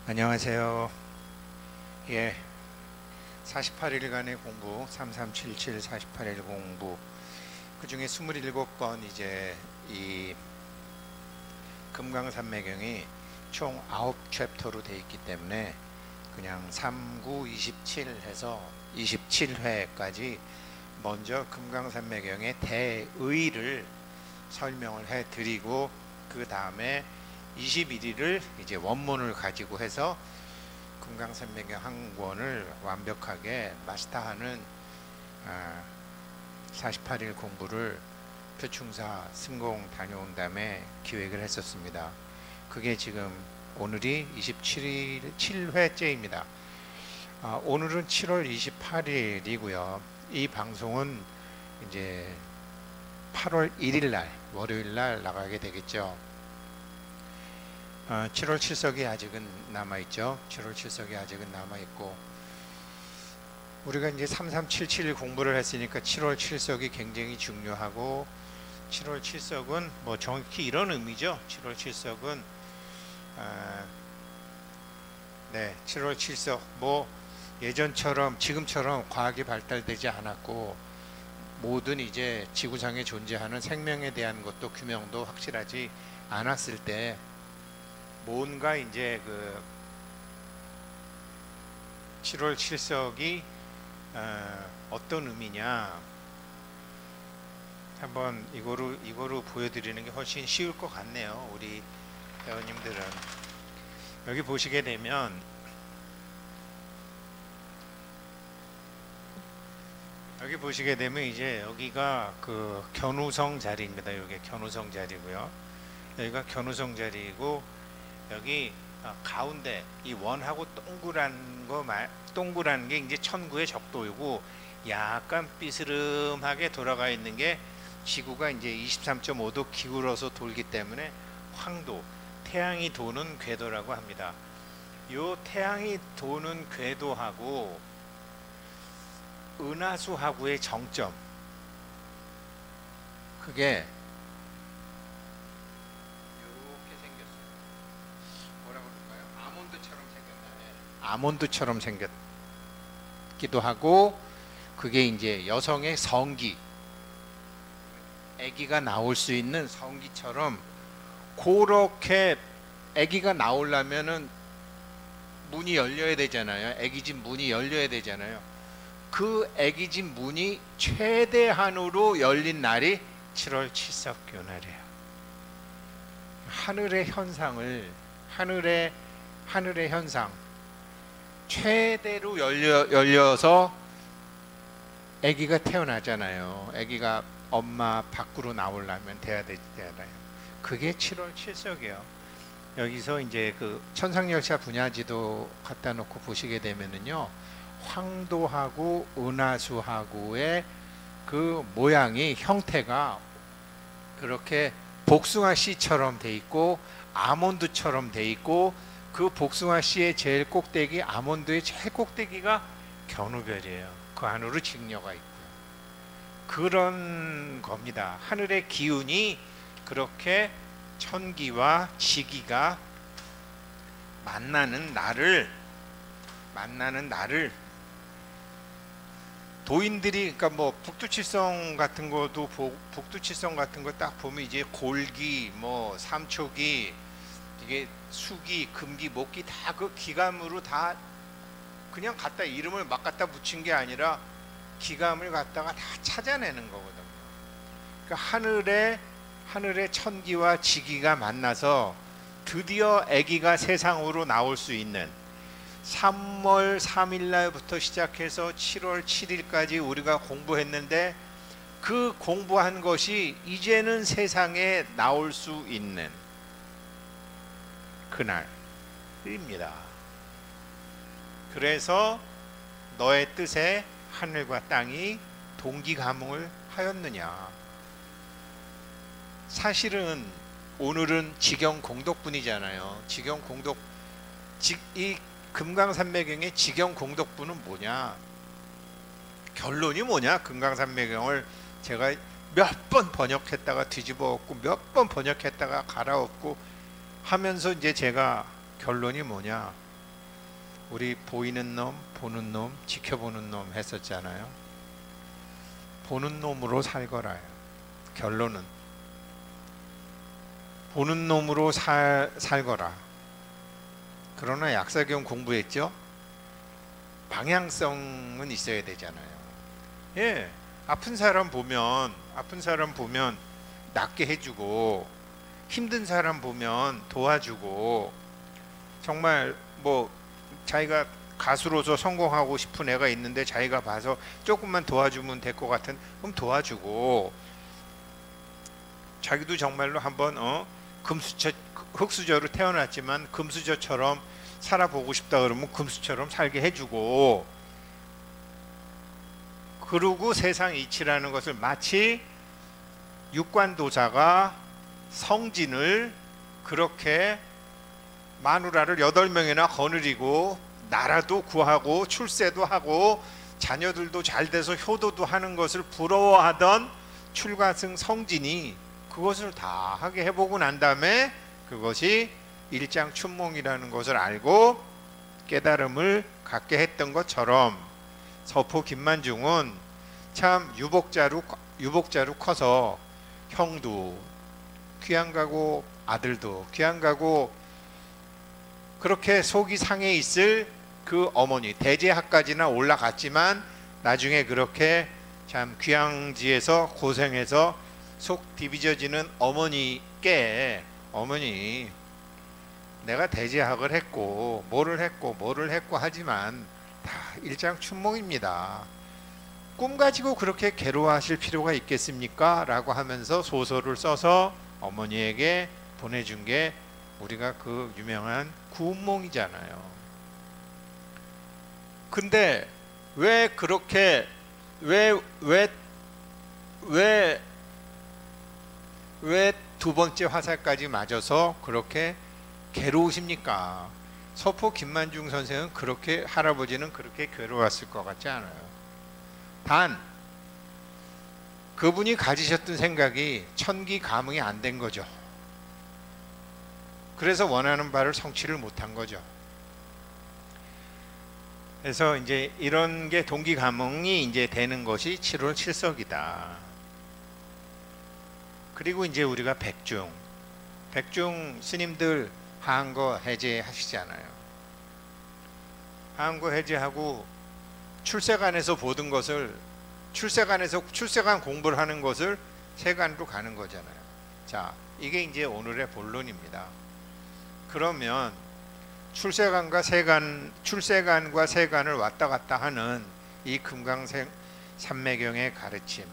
안녕하세요. 예, 48일간의 공부, 3377 48일 공부, 그 중에 27번 이제 이 금강산매경이 총 9챕터로 되어 있기 때문에 그냥 39, 27 해서 27회까지 먼저 금강산매경의 대의를 설명을 해 드리고, 그 다음에 21일을 이제 원문을 가지고 해서 금강산매경 한 권을 완벽하게 마스터하는 48일 공부를 표충사 승공 다녀온 다음에 기획을 했었습니다. 그게 지금 오늘이 27회째입니다. 오늘은 7월 28일이고요. 이 방송은 이제 8월 1일 날 월요일 날 나가게 되겠죠. 7월 7석이 아직은 남아있죠. 7월 7석이 아직은 남아있고, 우리가 이제 3377 공부를 했으니까 7월 7석이 굉장히 중요하고, 7월 7석은 뭐 정확히 이런 의미죠. 7월 7석은 7월 7석 뭐 예전처럼 지금처럼 과학이 발달되지 않았고, 모든 이제 지구상에 존재하는 생명에 대한 것도 규명도 확실하지 않았을 때 뭔가 이제 그 7월 7석이 어떤 의미냐, 한번 이거로 보여드리는 게 훨씬 쉬울 것 같네요. 우리 회원님들은 여기 보시게 되면 이제 여기가 그 견우성 자리입니다. 여기 견우성 자리고요. 여기가 견우성 자리이고, 여기 가운데 이 원하고 동그란 게 이제 천구의 적도이고, 약간 삐스름하게 돌아가 있는 게 지구가 이제 23.5도 기울어서 돌기 때문에 황도, 태양이 도는 궤도라고 합니다. 요 태양이 도는 궤도하고 은하수하고의 정점, 그게 아몬드처럼 생겼기도 하고, 그게 이제 여성의 성기, 아기가 나올 수 있는 성기처럼, 그렇게 아기가 나오려면은 문이 열려야 되잖아요. 아기집 문이 열려야 되잖아요. 그 아기집 문이 최대한으로 열린 날이 7월 7석교 날이에요. 하늘의 현상 최대로 열려서 아기가 태어나잖아요. 아기가 엄마 밖으로 나오려면 돼야 되잖아요. 그게 7월 7석이에요. 여기서 이제 그 천상열차 분야지도 갖다 놓고 보시게 되면은요, 황도하고 은하수하고의 그 모양이, 형태가 그렇게 복숭아 씨처럼 돼 있고 아몬드처럼 돼 있고, 그 복숭아 씨의 제일 꼭대기, 아몬드의 제일 꼭대기가 견우별이에요. 그 안으로 직녀가 있고요. 그런 겁니다. 하늘의 기운이 그렇게 천기와 지기가 만나는 날을 도인들이, 그러니까 뭐 북두칠성 같은 거 딱 보면 이제 골기, 뭐 삼초기, 이게 수기, 금기, 목기 다 그 기감으로 다 그냥 갖다 이름을 막 갖다 붙인 게 아니라 기감을 갖다가 다 찾아내는 거거든요. 그러니까 하늘의 천기와 지기가 만나서 드디어 아기가 세상으로 나올 수 있는 3월 3일 날부터 시작해서 7월 7일까지 우리가 공부했는데, 그 공부한 것이 이제는 세상에 나올 수 있는 그날입니다. 그래서 너의 뜻에 하늘과 땅이 동기가몽을 하였느냐. 사실은 오늘은 직영공덕분이잖아요. 이 금강산매경의 직영공덕분은 뭐냐, 결론이 뭐냐. 금강산매경을 제가 몇 번 번역했다가 뒤집어 엎고 몇 번 번역했다가 갈아엎고 하면서 이제 제가 결론이 뭐냐, 우리 보이는 놈, 보는 놈, 지켜보는 놈 했었잖아요. 보는 놈으로 살거라요. 결론은 보는 놈으로 살거라. 그러나 약사경 공부했죠? 방향성은 있어야 되잖아요. 예, 아픈 사람 보면 낫게 해주고, 힘든 사람 보면 도와주고, 정말 뭐 자기가 가수로서 성공하고 싶은 애가 있는데 자기가 봐서 조금만 도와주면 될 것 같은, 그럼 도와주고, 자기도 정말로 한번 흙수저로 태어났지만 금수저처럼 살아보고 싶다 그러면 금수처럼 살게 해주고, 그러고 세상 이치라는 것을 마치 육관도자가 성진을 그렇게 마누라를 8명이나 거느리고 나라도 구하고 출세도 하고 자녀들도 잘 돼서 효도도 하는 것을 부러워하던 출가승 성진이 그것을 다 하게 해보고 난 다음에 그것이 일장춘몽이라는 것을 알고 깨달음을 갖게 했던 것처럼, 서포 김만중은 참 유복자로 커서 형도 귀양 가고 아들도 귀양 가고 그렇게 속이 상해 있을 그 어머니, 대제학까지나 올라갔지만 나중에 그렇게 참 귀양지에서 고생해서 속 디비져지는 어머니께, 어머니 내가 대제학을 했고 뭐를 했고 하지만 다 일장춘몽입니다. 꿈 가지고 그렇게 괴로워하실 필요가 있겠습니까? 라고 하면서 소설을 써서 어머니에게 보내준 게 우리가 그 유명한 구운몽이잖아요. 근데 왜 그렇게 왜 두 번째 화살까지 맞아서 그렇게 괴로우십니까? 서포 김만중 선생은 그렇게, 할아버지는 그렇게 괴로웠을 것 같지 않아요. 단 그분이 가지셨던 생각이 천기 감응이 안 된 거죠. 그래서 원하는 바를 성취를 못한 거죠. 그래서 이제 이런 게 동기 감응이 이제 되는 것이 7월 7석이다. 그리고 이제 우리가 백중 스님들 하한거 해제하시잖아요. 하한거 해제하고 출세관에서 보던 것을, 출세관 공부를 하는 것을 세관으로 가는 거잖아요. 자, 이게 이제 오늘의 본론입니다. 그러면 출세관과 세관을 왔다 갔다 하는 이 금강산매경의 가르침,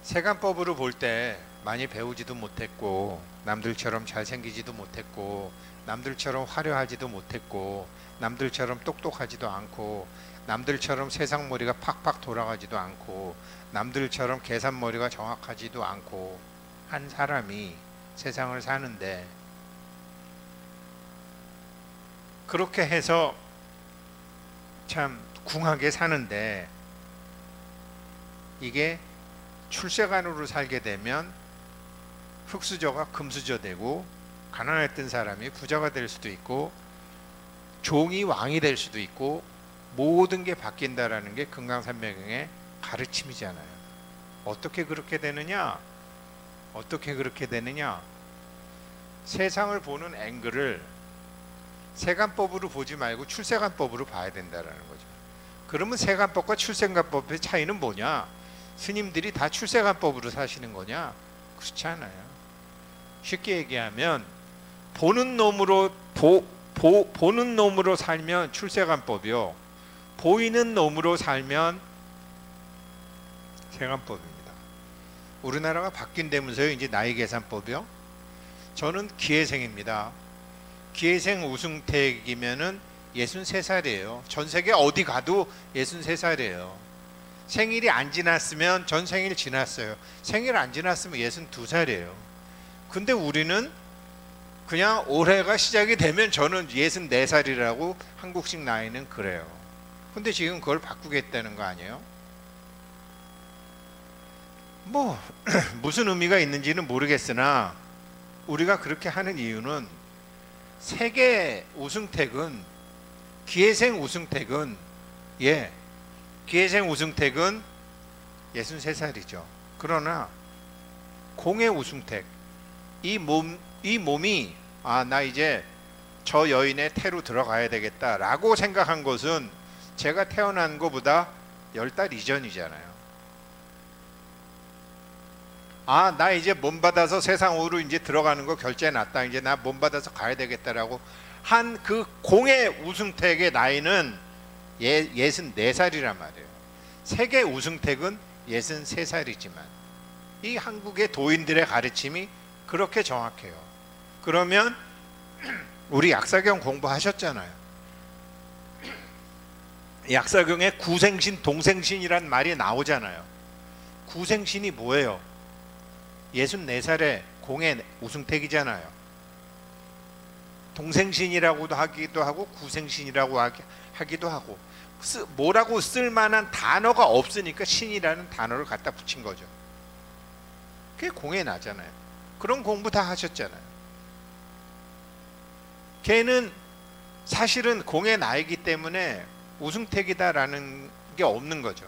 세관법으로 볼 때 많이 배우지도 못했고 남들처럼 잘생기지도 못했고 남들처럼 화려하지도 못했고 남들처럼 똑똑하지도 않고 남들처럼 세상머리가 팍팍 돌아가지도 않고 남들처럼 계산머리가 정확하지도 않고 한 사람이 세상을 사는데, 그렇게 해서 참 궁하게 사는데, 이게 출세관으로 살게 되면 흙수저가 금수저 되고 가난했던 사람이 부자가 될 수도 있고 종이 왕이 될 수도 있고 모든 게 바뀐다라는 게 금강산매경의 가르침이잖아요. 어떻게 그렇게 되느냐? 세상을 보는 앵글을 세관법으로 보지 말고 출세관법으로 봐야 된다라는 거죠. 그러면 세관법과 출세관법의 차이는 뭐냐? 스님들이 다 출세관법으로 사시는 거냐? 그렇지 않아요. 쉽게 얘기하면 보는 놈으로 살면 출세관법이요, 보이는 놈으로 살면 세관법입니다. 우리나라가 바뀐다면서요. 이제 나이 계산법이요. 저는 기회생입니다. 기회생 우승택이면은 63살이에요. 전 세계 어디 가도 63살이에요. 생일이 안 지났으면 전 생일 지났어요. 생일 안 지났으면 62살이에요. 근데 우리는 그냥 올해가 시작이 되면 저는 64살이라고 한국식 나이는 그래요. 근데 지금 그걸 바꾸겠다는 거 아니에요? 뭐 무슨 의미가 있는지는 모르겠으나 우리가 그렇게 하는 이유는 세계 우승택은 기회생 우승택은 기회생 우승택은 63살이죠. 그러나 공의 우승택 이 몸이 나 이제 저 여인의 태로 들어가야 되겠다라고 생각한 것은 제가 태어난 것보다 10달 이전이잖아요. 나 이제 몸 받아서 세상으로 이제 들어가는 거 결제해놨다. 이제 나 몸 받아서 가야 되겠다라고 한 그 공의 우승택의 나이는 64살이란 말이에요. 세계 우승택은 63살이지만 이 한국의 도인들의 가르침이 그렇게 정확해요. 그러면 우리 약사경 공부하셨잖아요. 약사경에 구생신, 동생신이란 말이 나오잖아요. 구생신이 뭐예요? 64살의 공의 우승택이잖아요. 동생신이라고도 하기도 하고 구생신이라고 하기도 하고 뭐라고 쓸만한 단어가 없으니까 신이라는 단어를 갖다 붙인 거죠. 그게 공에 나잖아요. 그런 공부 다 하셨잖아요. 걔는 사실은 공의 나이기 때문에 우승택이다라는 게 없는 거죠.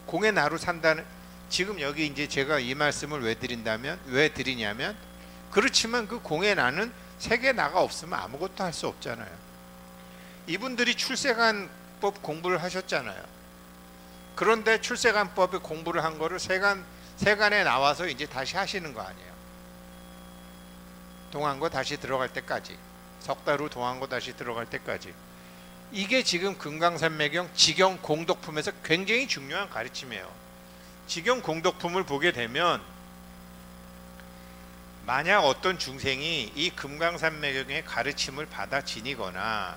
공의 나로 산다는, 지금 여기 이제 제가 이 말씀을 왜 드리냐면 그렇지만 그 공의 나는 세계 나가 없으면 아무것도 할 수 없잖아요. 이분들이 출세관법 공부를 하셨잖아요. 그런데 출세관법의 공부를 한 거를 세간에 나와서 이제 다시 하시는 거 아니에요. 동안고 다시 들어갈 때까지, 석 달 후 동안고 다시 들어갈 때까지. 이게 지금 금강산매경 직영 공덕품에서 굉장히 중요한 가르침이에요. 직영 공덕품을 보게 되면 만약 어떤 중생이 이 금강산매경의 가르침을 받아 지니거나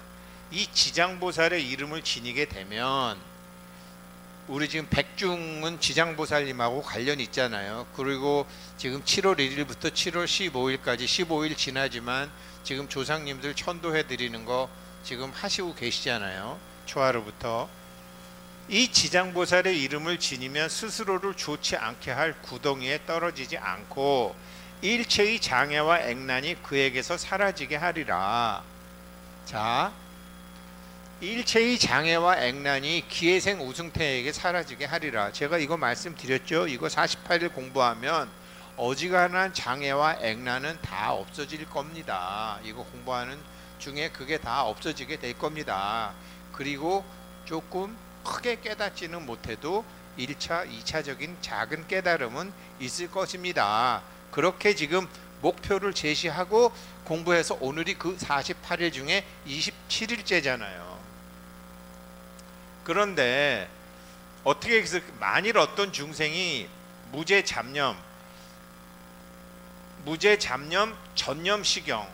이 지장보살의 이름을 지니게 되면, 우리 지금 백중은 지장보살님하고 관련이 있잖아요. 그리고 지금 7월 1일부터 7월 15일까지 15일 지나지만 지금 조상님들 천도해 드리는 거 지금 하시고 계시잖아요. 초하루부터. 이 지장보살의 이름을 지니면 스스로를 좋지 않게 할 구덩이에 떨어지지 않고 일체의 장애와 액난이 그에게서 사라지게 하리라. 자, 일체의 장애와 액난이 기회생 우승태에게 사라지게 하리라. 제가 이거 말씀드렸죠. 이거 48일 공부하면 어지간한 장애와 액난은 다 없어질 겁니다. 이거 공부하는 중에 그게 다 없어지게 될 겁니다. 그리고 조금 크게 깨닫지는 못해도 1차, 2차적인 작은 깨달음은 있을 것입니다. 그렇게 지금 목표를 제시하고 공부해서 오늘이 그 48일 중에 27일째잖아요. 그런데 어떻게 해서 만일 어떤 중생이 무제 잡념, 전념 시경,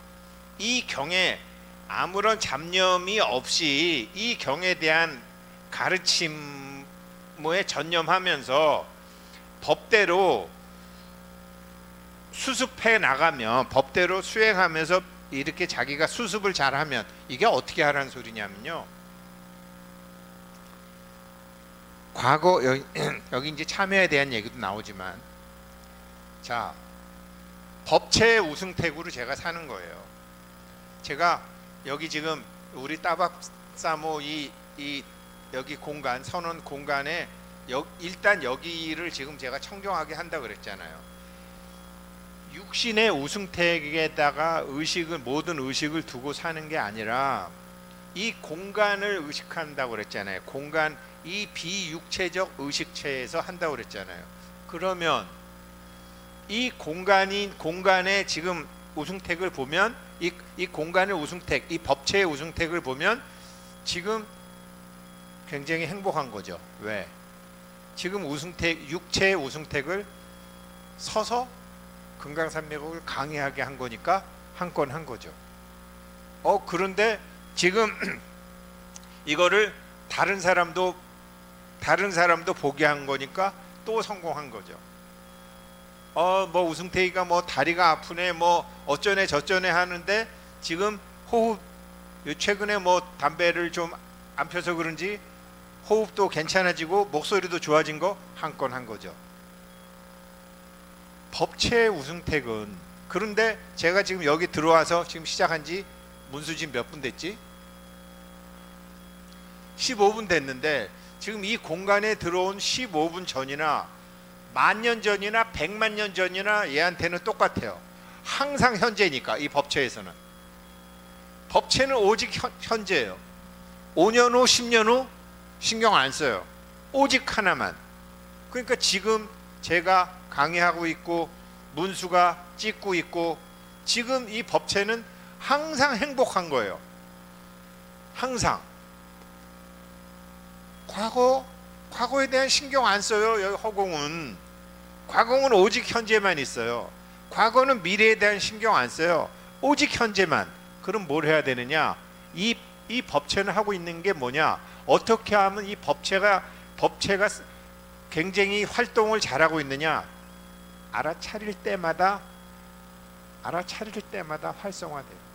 이 경에 아무런 잡념이 없이 이 경에 대한 가르침에 전념하면서 법대로 수습해 나가면, 법대로 수행하면서 이렇게 자기가 수습을 잘하면, 이게 어떻게 하라는 소리냐면요, 과거 여기 이제 참여에 대한 얘기도 나오지만, 자, 법체 우승택으로 제가 사는 거예요. 제가 여기 지금 우리 따박사모 이 여기 공간, 선원 공간에 일단 여기를 지금 제가 청정하게 한다 그랬잖아요. 육신의 우승택에다가 의식을, 모든 의식을 두고 사는 게 아니라 이 공간을 의식한다고 그랬잖아요. 공간, 이 비육체적 의식체에서 한다고 그랬잖아요. 그러면 이 공간에 지금 우승택을 보면, 이 공간의 우승택, 이 법체의 우승택을 보면 지금 굉장히 행복한 거죠. 왜? 지금 우승택, 육체의 우승택을 서서 금강산맥을 강의하게 한 거니까 한 건 한 거죠. 그런데 지금 이거를 다른 사람도 보게 한 거니까 또 성공한 거죠. 뭐 우승태기가 뭐 다리가 아프네, 뭐 어쩌네 저쩌네 하는데 지금 호흡, 최근에 뭐 담배를 좀 안 펴서 그런지 호흡도 괜찮아지고 목소리도 좋아진 거 한 건 한 거죠. 법체 우승택은, 그런데 제가 지금 여기 들어와서 지금 시작한 지 문수진 몇 분 됐지? 15분 됐는데 지금 이 공간에 들어온 15분 전이나 만년 전이나 100만 년 전이나 얘한테는 똑같아요. 항상 현재니까. 이 법체에서는 법체는 오직 현재예요. 5년 후 10년 후 신경 안 써요. 오직 하나만. 그러니까 지금 제가 강의하고 있고 문수가 찍고 있고 지금 이 법체는 항상 행복한 거예요. 항상. 과거에 대한 신경 안 써요. 여기 허공은. 과거는 오직 현재만 있어요. 과거는 미래에 대한 신경 안 써요. 오직 현재만. 그럼 뭘 해야 되느냐? 이 법체는 하고 있는 게 뭐냐? 어떻게 하면 이 법체가 굉장히 활동을 잘하고 있느냐? 알아차릴 때마다 활성화돼요.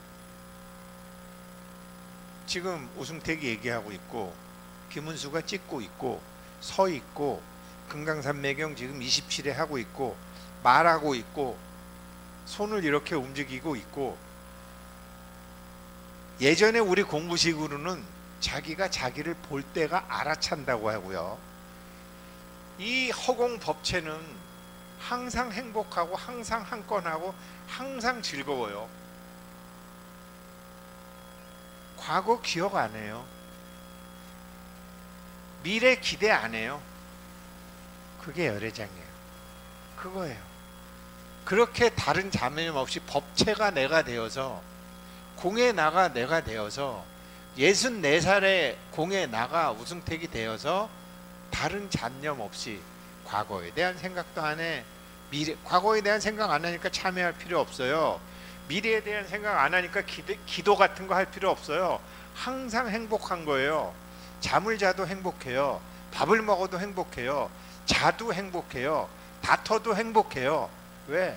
지금 우승택이 얘기하고 있고 김은수가 찍고 있고 서 있고 금강산매경 지금 27회 하고 있고 말하고 있고 손을 이렇게 움직이고 있고 예전에 우리 공부식으로는 자기가 자기를 볼 때가 알아찬다고 하고요. 이 허공 법체는 항상 행복하고 항상 한 건 하고 항상 즐거워요. 과거 기억 안 해요. 미래 기대 안 해요. 그게 열애장이에요. 그거예요. 그렇게 다른 잡념 없이 법체가 내가 되어서 공에 나가 내가 되어서 64살에 공에 나가 우승택이 되어서 다른 잡념 없이 과거에 대한 생각도 안 해. 과거에 대한 생각 안 하니까 참여할 필요 없어요. 미래에 대한 생각 안 하니까 기도 같은 거 할 필요 없어요. 항상 행복한 거예요. 잠을 자도 행복해요. 밥을 먹어도 행복해요. 자도 행복해요. 다퉈도 행복해요. 왜?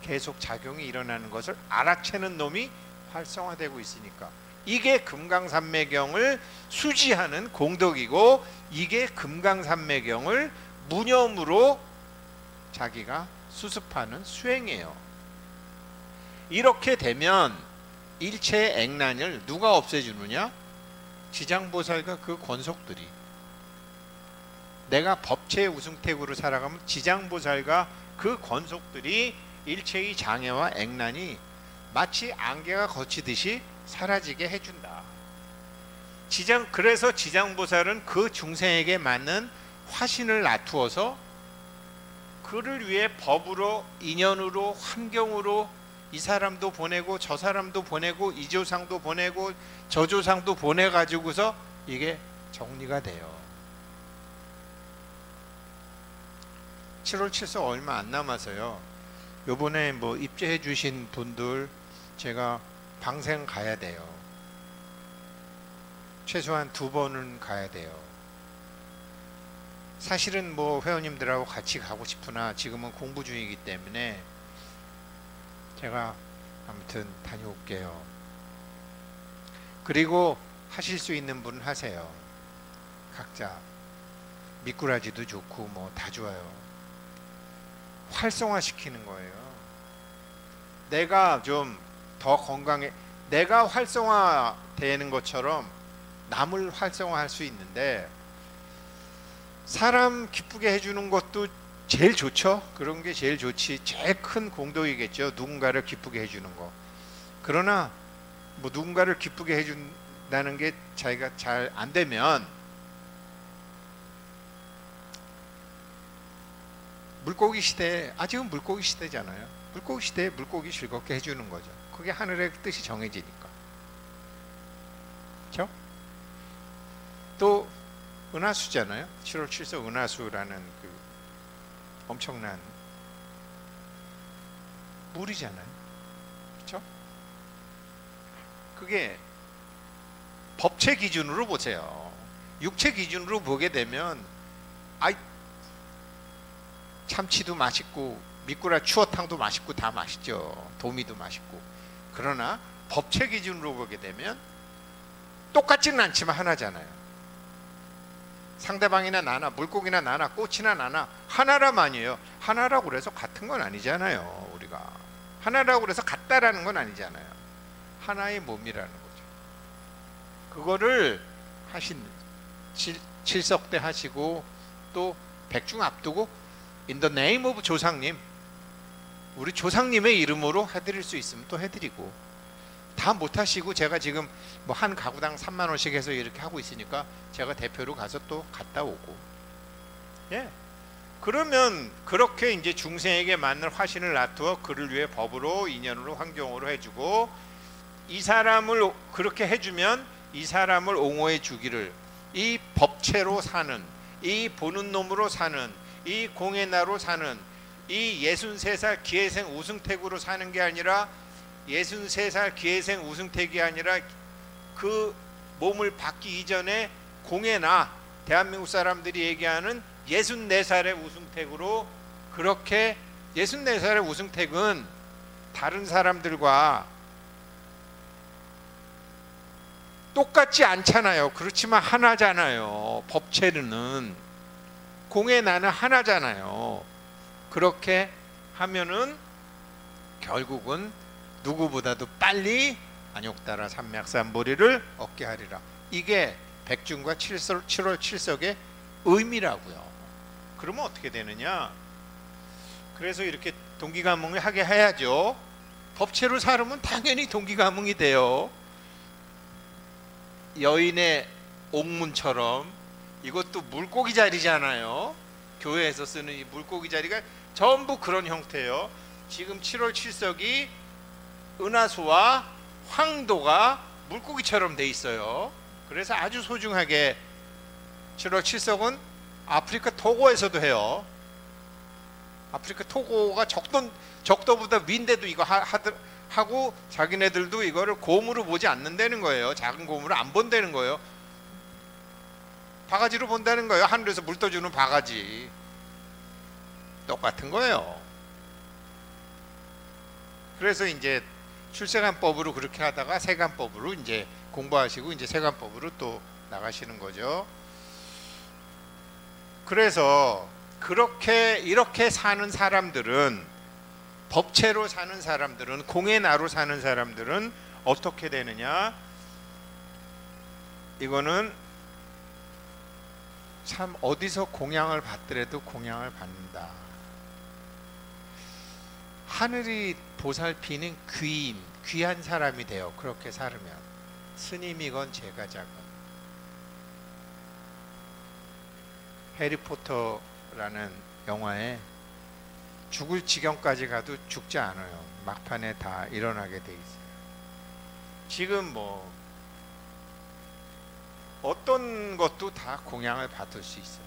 계속 작용이 일어나는 것을 알아채는 놈이 활성화되고 있으니까. 이게 금강산매경을 수지하는 공덕이고 이게 금강산매경을 무념으로 자기가 수습하는 수행이에요. 이렇게 되면 일체의 액난을 누가 없애주느냐? 지장보살과 그 권속들이. 내가 법체의 우승택으로 살아가면 지장보살과 그 권속들이 일체의 장애와 액난이 마치 안개가 거치듯이 사라지게 해준다. 그래서 지장보살은 그 중생에게 맞는 화신을 놔두어서 그를 위해 법으로, 인연으로, 환경으로 이 사람도 보내고 저 사람도 보내고 이 조상도 보내고 저 조상도 보내가지고서 이게 정리가 돼요. 7월 7석 얼마 안 남아서요. 요번에 뭐 입제해 주신 분들 제가 방생 가야 돼요. 최소한 2번은 가야 돼요. 사실은 뭐 회원님들하고 같이 가고 싶으나 지금은 공부 중이기 때문에 제가 아무튼 다녀올게요. 그리고 하실 수 있는 분은 하세요. 각자 미꾸라지도 좋고 뭐 다 좋아요. 활성화시키는 거예요. 내가 좀 더 건강해, 내가 활성화되는 것처럼 남을 활성화할 수 있는데 사람 기쁘게 해주는 것도 제일 좋죠. 그런 게 제일 좋지. 제일 큰 공덕이겠죠. 누군가를 기쁘게 해주는 거. 그러나 뭐 누군가를 기쁘게 해준다는 게 자기가 잘 안 되면 물고기 시대, 아직은 물고기 시대잖아요. 물고기 시대에 물고기 즐겁게 해주는 거죠. 그게 하늘의 뜻이 정해지니까. 그렇죠? 또 은하수잖아요. 7월 7석 은하수라는 그 엄청난 물이잖아요. 그렇죠? 그게 법체 기준으로 보세요. 육체 기준으로 보게 되면 참치도 맛있고 미꾸라 추어탕도 맛있고 다 맛있죠. 도미도 맛있고. 그러나 법체 기준으로 보게 되면 똑같지는 않지만 하나잖아요. 상대방이나 나나 물고기나 나나 꽃이나 나나 하나라만이에요. 하나라고 그래서 같은 건 아니잖아요. 우리가 하나라고 그래서 같다라는 건 아니잖아요. 하나의 몸이라는 거죠. 그거를 하신 칠석 때 하시고 또 백중 앞두고 in the name of 조상님, 우리 조상님의 이름으로 해드릴 수 있으면 또 해드리고, 다 못하시고 제가 지금 뭐 한 가구당 3만 원씩 해서 이렇게 하고 있으니까 제가 대표로 가서 또 갔다 오고, 예, 그러면 그렇게 이제 중생에게 맞는 화신을 놔두어 그를 위해 법으로 인연으로 환경으로 해주고, 이 사람을 그렇게 해주면 이 사람을 옹호해 주기를, 이 법체로 사는, 이 보는 놈으로 사는, 이 공예나로 사는, 이 63살 기회생 우승택으로 사는 게 아니라 63살 기회생 우승택이 아니라 그 몸을 받기 이전에 공예나, 대한민국 사람들이 얘기하는 64살의 우승택으로, 그렇게 64살의 우승택은 다른 사람들과 똑같지 않잖아요. 그렇지만 하나잖아요. 법체는, 공예나는 하나잖아요. 그렇게 하면은 결국은 누구보다도 빨리 안욕따라 삼맥삼보리를 얻게 하리라. 이게 백중과 7월 7석의 의미라고요. 그러면 어떻게 되느냐? 그래서 이렇게 동기가몽을 하게 해야죠. 법체로 살으면 당연히 동기가몽이 돼요. 여인의 옥문처럼 이것도 물고기 자리잖아요. 교회에서 쓰는 이 물고기 자리가 전부 그런 형태예요. 지금 7월 7석이 은하수와 황도가 물고기처럼 돼 있어요. 그래서 아주 소중하게 7월 7석은 아프리카 토고에서도 해요. 아프리카 토고가 적도보다 위인데도 이거 하고 자기네들도 이거를 곰으로 보지 않는다는 거예요. 작은 곰으로 안 본다는 거예요. 바가지로 본다는 거예요. 하늘에서 물 떠주는 바가지. 똑같은 거예요. 그래서 이제 출세관법으로 그렇게 하다가 세관법으로 이제 공부하시고 이제 세관법으로 또 나가시는 거죠. 그래서 이렇게 사는 사람들은, 법체로 사는 사람들은, 공예나로 사는 사람들은 어떻게 되느냐? 이거는 참 어디서 공양을 받더라도 공양을 받는다. 하늘이 보살피는 귀한 사람이 돼요. 그렇게 살으면. 스님이건 제가자건. 해리포터라는 영화에 죽을 지경까지 가도 죽지 않아요. 막판에 다 일어나게 돼 있어요. 지금 뭐 어떤 것도 다 공양을 받을 수 있어요.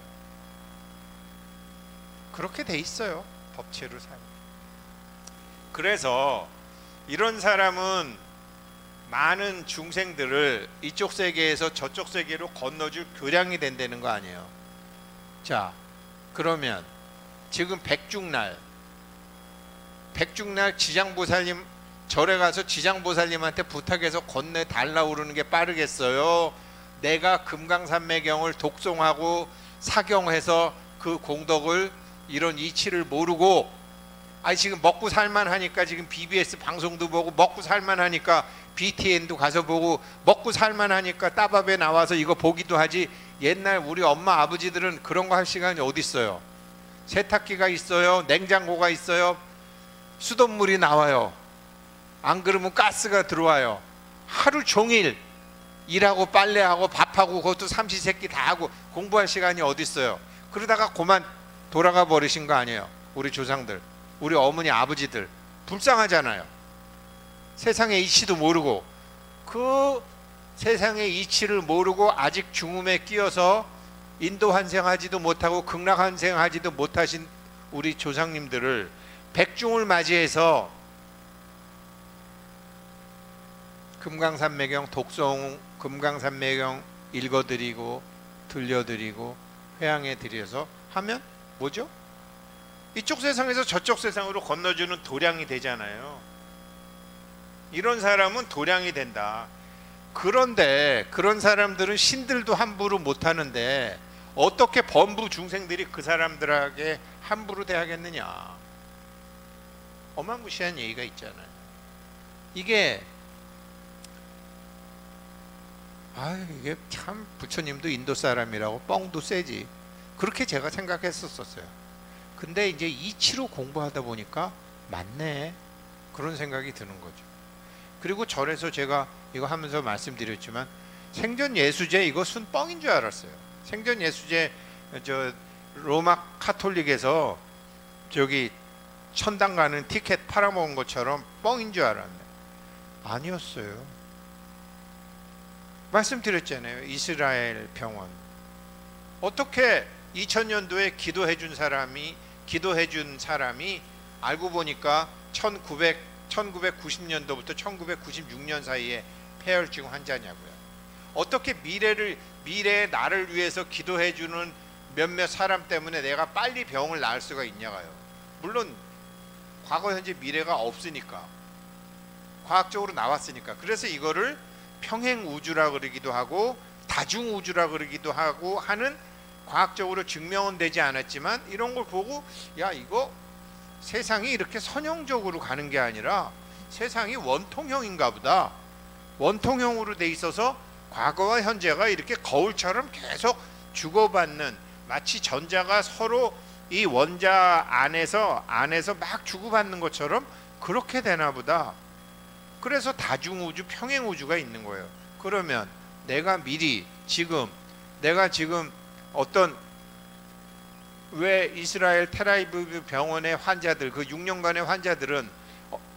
그렇게 돼 있어요. 법체로 살면. 그래서 이런 사람은 많은 중생들을 이쪽 세계에서 저쪽 세계로 건너줄 교량이 된다는 거 아니에요. 자, 그러면 지금 백중날 지장보살님 절에 가서 지장보살님한테 부탁해서 건네달라 그러는 게 빠르겠어요? 내가 금강산매경을 독송하고 사경해서 그 공덕을, 이런 이치를 모르고, 아니 지금 먹고 살만하니까 지금 BBS 방송도 보고, 먹고 살만하니까 BTN도 가서 보고, 먹고 살만하니까 따밥에 나와서 이거 보기도 하지. 옛날 우리 엄마 아버지들은 그런 거 할 시간이 어디 있어요? 세탁기가 있어요. 냉장고가 있어요. 수돗물이 나와요. 안 그러면 가스가 들어와요. 하루 종일 일하고 빨래하고 밥하고 그것도 삼시세끼 다 하고 공부할 시간이 어디 있어요? 그러다가 그만 돌아가 버리신 거 아니에요? 우리 조상들, 우리 어머니 아버지들 불쌍하잖아요. 세상의 이치도 모르고, 그 세상의 이치를 모르고 아직 중음에 끼어서 인도 환생하지도 못하고 극락 환생하지도 못하신 우리 조상님들을 백중을 맞이해서 금강산매경 독송, 금강산매경 읽어드리고 들려드리고 회양해 드려서 하면 뭐죠? 이쪽 세상에서 저쪽 세상으로 건너주는 도량이 되잖아요. 이런 사람은 도량이 된다. 그런데 그런 사람들은 신들도 함부로 못하는데 어떻게 범부 중생들이 그 사람들에게 함부로 대하겠느냐? 어마무시한 얘기가 있잖아요. 이게 아, 이게 참 부처님도 인도 사람이라고 뻥도 세지. 그렇게 제가 생각했었어요. 근데 이제 이치로 공부하다 보니까 맞네, 그런 생각이 드는 거죠. 그리고 절에서 제가 이거 하면서 말씀드렸지만 생전 예수제 이거 순 뻥인 줄 알았어요. 생전 예수제 저 로마 카톨릭에서 저기 천당 가는 티켓 팔아먹은 것처럼 뻥인 줄 알았네. 아니었어요. 말씀드렸잖아요. 이스라엘 병원 어떻게 2000년도에 기도해 준 사람이 알고 보니까 1990년도부터 1996년 사이에 폐혈증 환자냐고요. 어떻게 미래의 나를 위해서 기도해 주는 몇몇 사람 때문에 내가 빨리 병을 나을 수가 있냐고요. 물론 과거 현재 미래가 없으니까, 과학적으로 나왔으니까. 그래서 이거를 평행우주라 그러기도 하고 다중우주라 그러기도 하고 하는, 과학적으로 증명은 되지 않았지만 이런 걸 보고 야, 이거 세상이 이렇게 선형적으로 가는 게 아니라 세상이 원통형인가 보다. 원통형으로 돼 있어서 과거와 현재가 이렇게 거울처럼 계속 주고받는, 마치 전자가 서로 이 원자 안에서 막 주고받는 것처럼 그렇게 되나 보다. 그래서 다중우주, 평행우주가 있는 거예요. 그러면 내가 왜 이스라엘 텔아비브 병원의 환자들, 그 6년간의 환자들은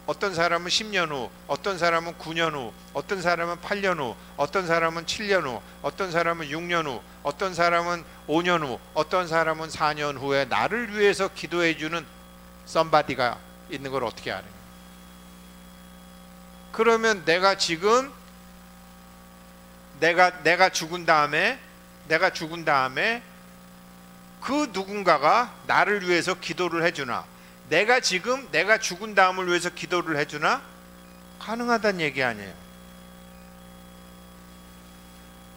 어떤 사람은 10년 후, 어떤 사람은 9년 후, 어떤 사람은 8년 후, 어떤 사람은 7년 후, 어떤 사람은 6년 후, 어떤 사람은 5년 후, 어떤 사람은 4년 후에 나를 위해서 기도해주는 썸바디가 있는 걸 어떻게 아느냐. 그러면 내가 지금 내가 죽은 다음에 그 누군가가 나를 위해서 기도를 해주나, 내가 죽은 다음을 위해서 기도를 해주나? 가능하다는 얘기 아니에요.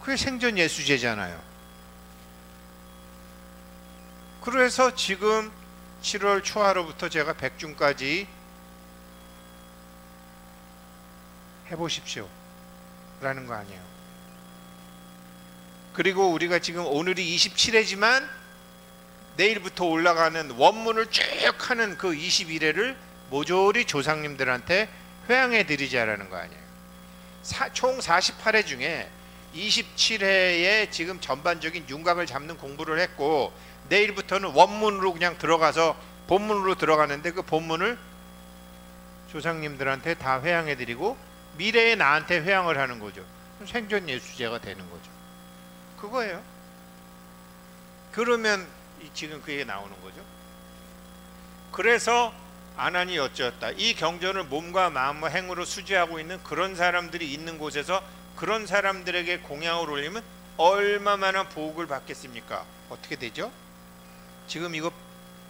그게 생전 예수제잖아요. 그래서 지금 7월 초하루부터 제가 백중까지 해보십시오 라는 거 아니에요. 그리고 우리가 지금 오늘이 27회지만 내일부터 올라가는 원문을 쭉 하는 그 21회를 모조리 조상님들한테 회양해 드리자라는 거 아니에요. 총 48회 중에 27회에 지금 전반적인 윤곽을 잡는 공부를 했고, 내일부터는 원문으로 그냥 들어가서 본문으로 들어가는데, 그 본문을 조상님들한테 다 회양해 드리고 미래의 나한테 회양을 하는 거죠. 생전 예수제가 되는 거죠. 그거예요. 그러면 지금 그게 나오는 거죠. 그래서 아난이 여쭈었다. 이 경전을 몸과 마음과 행으로 수지하고 있는 그런 사람들이 있는 곳에서 그런 사람들에게 공양을 올리면 얼마나 복을 받겠습니까? 어떻게 되죠? 지금 이거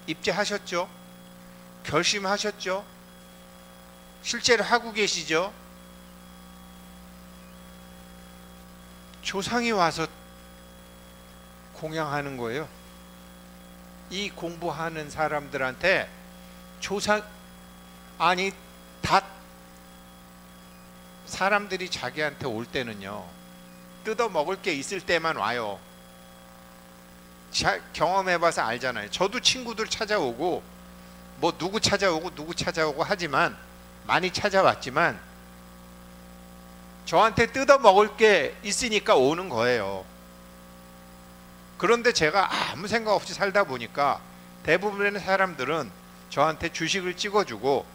입제하셨죠? 결심하셨죠? 실제로 하고 계시죠? 조상이 와서 공양하는 거예요. 이 공부하는 사람들한테 다 사람들이 자기한테 올 때는요, 뜯어 먹을 게 있을 때만 와요. 경험해봐서 알잖아요. 저도 친구들 찾아오고 뭐 누구 찾아오고 하지만, 많이 찾아왔지만 저한테 뜯어 먹을 게 있으니까 오는 거예요. 그런데 제가 아무 생각 없이 살다 보니까 대부분의 사람들은 저한테 주식을 찍어주고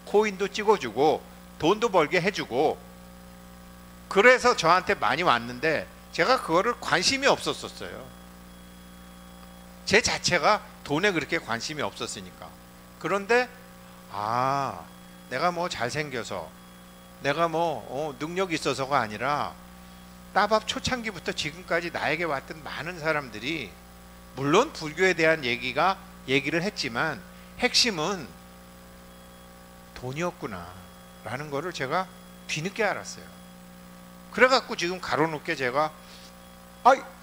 코인도 찍어주고 돈도 벌게 해주고, 그래서 저한테 많이 왔는데 제가 그거를 관심이 없었어요. 제 자체가 돈에 그렇게 관심이 없었으니까. 그런데 내가 뭐 잘생겨서, 내가 뭐 능력이 있어서가 아니라 따밥 초창기부터 지금까지 나에게 왔던 많은 사람들이, 물론 불교에 대한 얘기를 했지만 핵심은 돈이었구나 라는 거를 제가 뒤늦게 알았어요. 그래갖고 지금 가로놓게 제가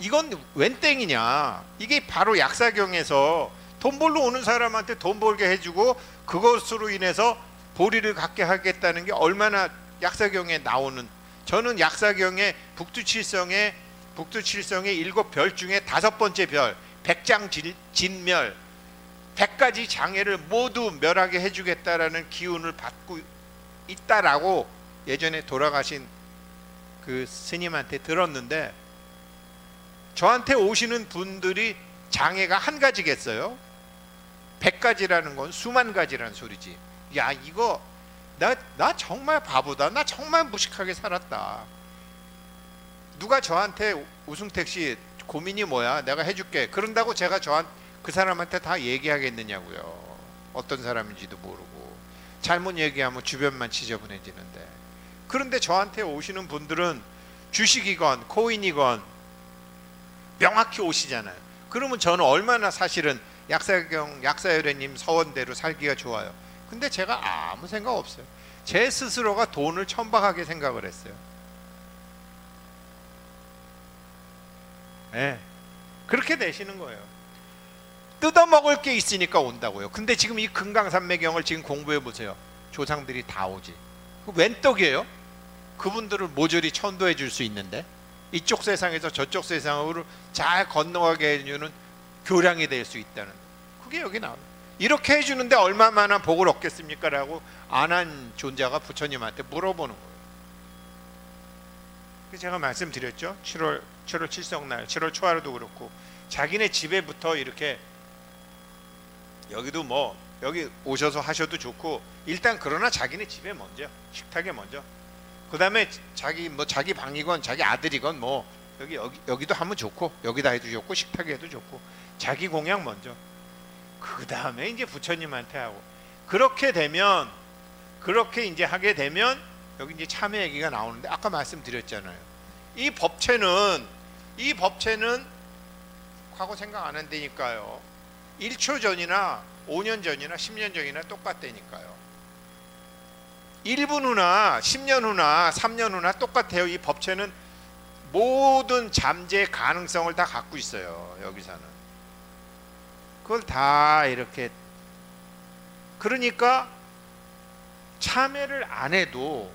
이건 웬 땡이냐, 이게 바로 약사경에서 돈 벌러 오는 사람한테 돈 벌게 해주고 그것으로 인해서 보리를 갖게 하겠다는 게 얼마나 약사경에 나오는 저는 약사경의 북두칠성의 7별 중에 5번째 별, 백장진멸, 100가지 장애를 모두 멸하게 해주겠다라는 기운을 받고 있다라고 예전에 돌아가신 그 스님한테 들었는데, 저한테 오시는 분들이 장애가 한 가지겠어요? 100가지라는 건 수만 가지라는 소리지. 야, 이거 나 정말 바보다. 나 정말 무식하게 살았다. 누가 저한테 우승택 씨 고민이 뭐야? 내가 해줄게. 그런다고 제가 그 사람한테 다 얘기하겠느냐고요. 어떤 사람인지도 모르고. 잘못 얘기하면 주변만 지저분해지는데. 그런데 저한테 오시는 분들은 주식이건 코인이건 명확히 오시잖아요. 그러면 저는 얼마나 사실은 약사열애님 서원대로 살기가 좋아요. 근데 제가 아무 생각 없어요. 제 스스로가 돈을 천박하게 생각을 했어요. 네, 그렇게 되시는 거예요. 뜯어먹을 게 있으니까 온다고요. 근데 지금 이 금강산매경을 지금 공부해 보세요. 조상들이 다 오지. 웬 떡이에요? 그분들을 모조리 천도해 줄 수 있는데, 이쪽 세상에서 저쪽 세상으로 잘 건너가게 해주는 교량이 될 수 있다는, 그게 여기 나와요. 이렇게 해주는데 얼마나 복을 얻겠습니까? 라고 안 한 존재가 부처님한테 물어보는 거예요. 제가 말씀드렸죠. 7월 칠성날, 7월 초하루도 그렇고, 자기네 집에부터 이렇게, 여기도 뭐 여기 오셔서 하셔도 좋고, 일단 그러나 자기네 집에 먼저, 식탁에 먼저, 그 다음에 자기 방이건 자기 아들이건 뭐 여기도 하면 좋고, 여기다 해도 좋고, 식탁에 해도 좋고, 자기 공양 먼저, 그 다음에 이제 부처님한테 하고. 그렇게 이제 하게 되면 여기 이제 참회 얘기가 나오는데, 아까 말씀드렸잖아요. 이 법체는 과거 생각 안 한다니까요. 1초 전이나 5년 전이나 10년 전이나 똑같다니까요. 1분 후나 10년 후나 3년 후나 똑같아요. 이 법체는 모든 잠재 가능성을 다 갖고 있어요. 여기서는 그걸 다 이렇게, 그러니까 참회를 안 해도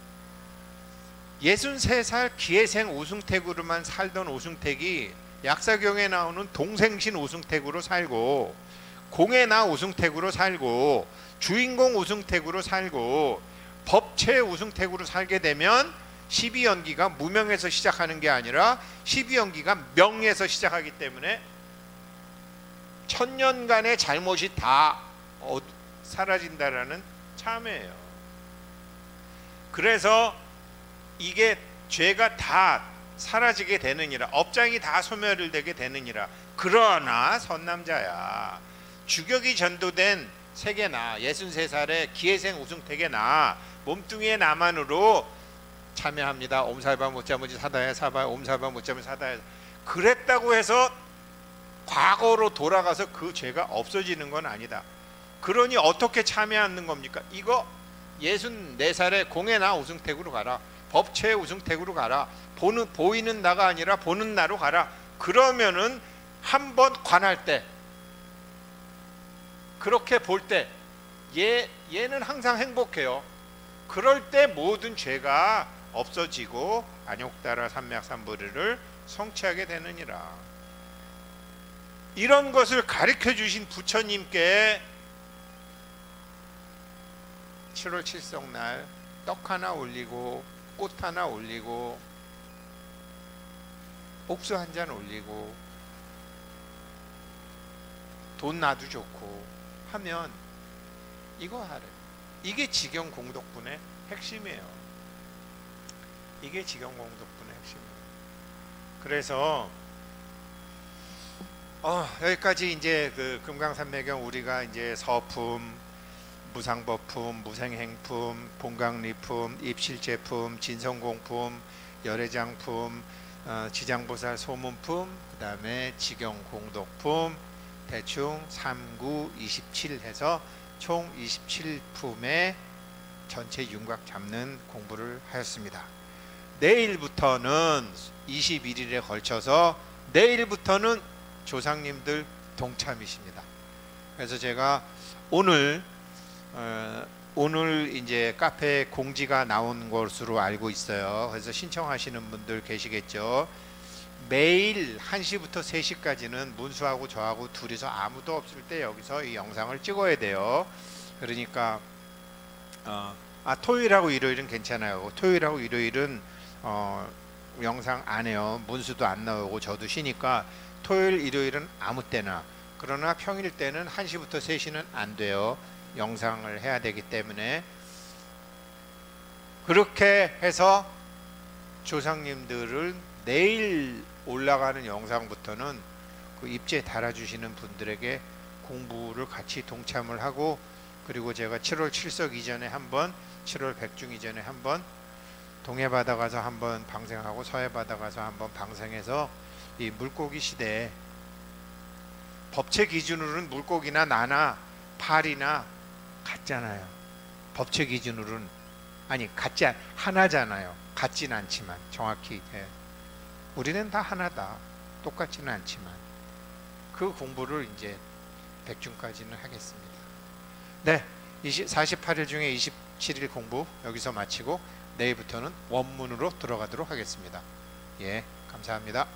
63살 기회생 우승택으로만 살던 우승택이 약사경에 나오는 동생신 우승택으로 살고, 공예나 우승택으로 살고, 주인공 우승택으로 살고, 법체 우승택으로 살게 되면 12연기가 무명에서 시작하는 게 아니라 12연기가 명에서 시작하기 때문에 천년간의 잘못이 다 사라진다라는 참회예요. 그래서 이게 죄가 다 사라지게 되느니라, 업장이 다 소멸되게 되느니라. 그러나 선남자야, 주격이 전도된 세계나 63살의 기회생 우승택에나 몸뚱이의 나만으로 참여합니다. 옴살바 못자무지 사다야 사바, 옴살바 못자무지 사다야, 그랬다고 해서 과거로 돌아가서 그 죄가 없어지는 건 아니다. 그러니 어떻게 참여하는 겁니까? 이거 64살의 공예나 우승택으로 가라, 법체 우승택으로 가라, 보이는 나가 아니라 보는 나로 가라. 그러면은 한번 관할 때, 그렇게 볼 때 얘는 항상 행복해요. 그럴 때 모든 죄가 없어지고 안욕다라 삼맥삼부리를 성취하게 되느니라. 이런 것을 가르쳐 주신 부처님께 7월 칠성날 떡 하나 올리고, 꽃 하나 올리고, 옥수 한 잔 올리고, 돈 놔도 좋고 하면 이거 하래. 이게 직영공덕분의 핵심이에요. 이게 직영공덕분의 핵심이에요. 그래서 여기까지 이제 그 금강산매경 우리가 이제 서품, 무상법품, 무생행품, 본강리품, 입실제품, 진성공품, 열애장품, 지장보살 소문품, 그 다음에 직영공덕품, 대충 3, 9, 27 해서 총 27품의 전체 윤곽 잡는 공부를 하였습니다. 내일부터는 21일에 걸쳐서, 내일부터는 조상님들 동참이십니다. 그래서 제가 오늘 오늘 이제 카페 공지가 나온 것으로 알고 있어요. 그래서 신청하시는 분들 계시겠죠. 매일 1시부터 3시까지는 문수하고 저하고 둘이서 아무도 없을 때 여기서 이 영상을 찍어야 돼요. 그러니까 토요일하고 일요일은 괜찮아요. 토요일하고 일요일은 영상 안 해요. 문수도 안 나오고 저도 쉬니까 토요일 일요일은 아무 때나. 그러나 평일 때는 1시부터 3시는 안 돼요. 영상을 해야 되기 때문에. 그렇게 해서 조상님들을 내일 올라가는 영상부터는 그 입지에 달아주시는 분들에게 공부를 같이 동참을 하고, 그리고 제가 7월 7석 이전에 한번, 7월 백중 이전에 한번 동해바다 가서 한번 방생하고 서해바다 가서 한번 방생해서 이 물고기 시대에 법체 기준으로는 물고기나 나나 팔이나 같잖아요. 법체 기준으로는 같지 하나잖아요. 같진 않지만 정확히 우리는 다 하나다. 똑같지는 않지만 그 공부를 이제 백중까지는 하겠습니다. 네, 48일 중에 27일 공부 여기서 마치고 내일부터는 원문으로 들어가도록 하겠습니다. 예, 감사합니다.